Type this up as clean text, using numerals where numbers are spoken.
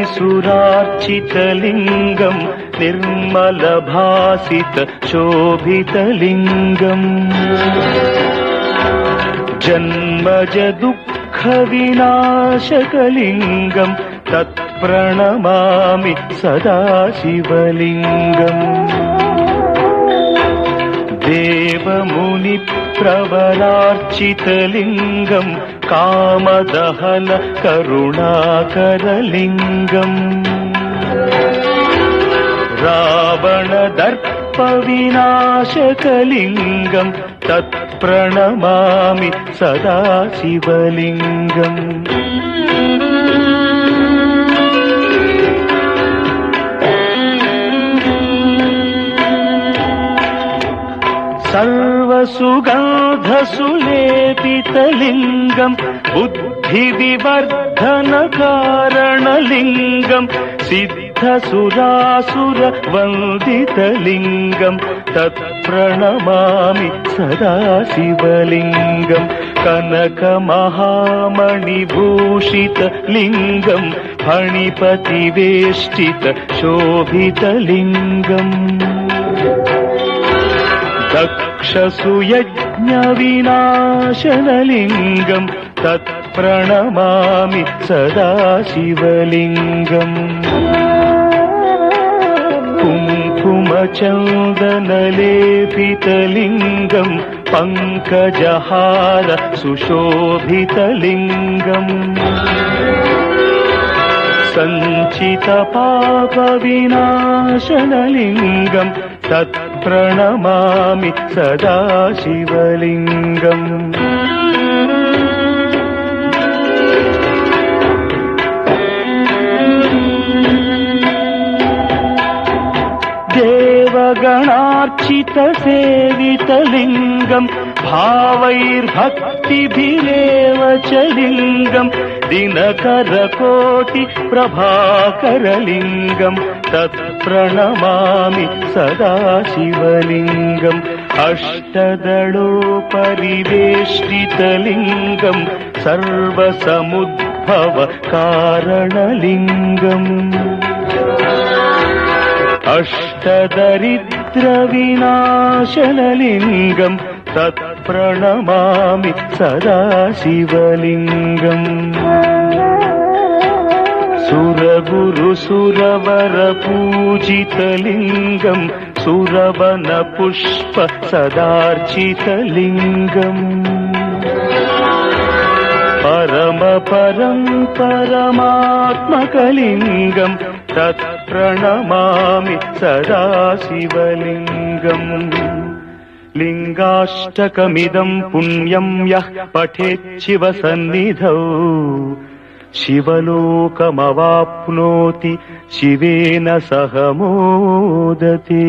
मुनिसुरार्चितलिङ्गम् निर्मलभासित शोभितलिङ्गम् जन्मज दुःखविनाशकलिङ्गम् तत्प्रणमामि सदा शिवलिङ्गम् देवमुनिप्रवरार्चितलिङ्गम् कामदहन करुणाकरलिङ्गम् रावणदर्पविनाशकलिङ्गम् तत्प्रणमामि सदा शिवलिङ्गम् सर्वसुगन्धसुलेपितलिङ्गम् बुद्धिविवर्धनकारणलिङ्गम् सिद्धसुरासुरवन्दितलिङ्गम् तत्प्रणमामि सदा शिवलिङ्गम् कनकमहामणिभूषितलिङ्गम् फणिपतिवेष्टित शोभितलिङ्गम् दक्षसुयज्ञविनाशनलिङ्गम् तत्प्रणमामि सदा शिवलिङ्गम् कुङ्कुमचन्दनलेपितलिङ्गम् पङ्कजहार सुशोभितलिङ्गम् सञ्चितपापविनाशनलिङ्गम् तत्प्रणमामि सदा शिवलिङ्गम् देवगणार्चितसेवितलिङ्गम् भावैर्भक्तिभिरेव च लिङ्गम् दिनकरकोटिप्रभाकरलिङ्गम् तत्प्रणमामि सदा शिवलिङ्गम् अष्टदलोपरिवेष्टितलिङ्गम् सर्वसमुद्भवकारणलिङ्गम् अष्टदरिद्रविनाशनलिङ्गम् तत्प्रणमामि सदा शिवलिङ्गम् सुरगुरुसुरवरपूजितलिङ्गम् सुरवनपुष्प सदार्चितलिङ्गम् परमात्मकलिङ्गम् तत्प्रणमामि सदा शिवलिङ्गम् लिङ्गाष्टकमिदम् पुण्यम् यः पठेच्छिवसन्निधौ शिवलोकमवाप्नोति शिवेन सह मोदते।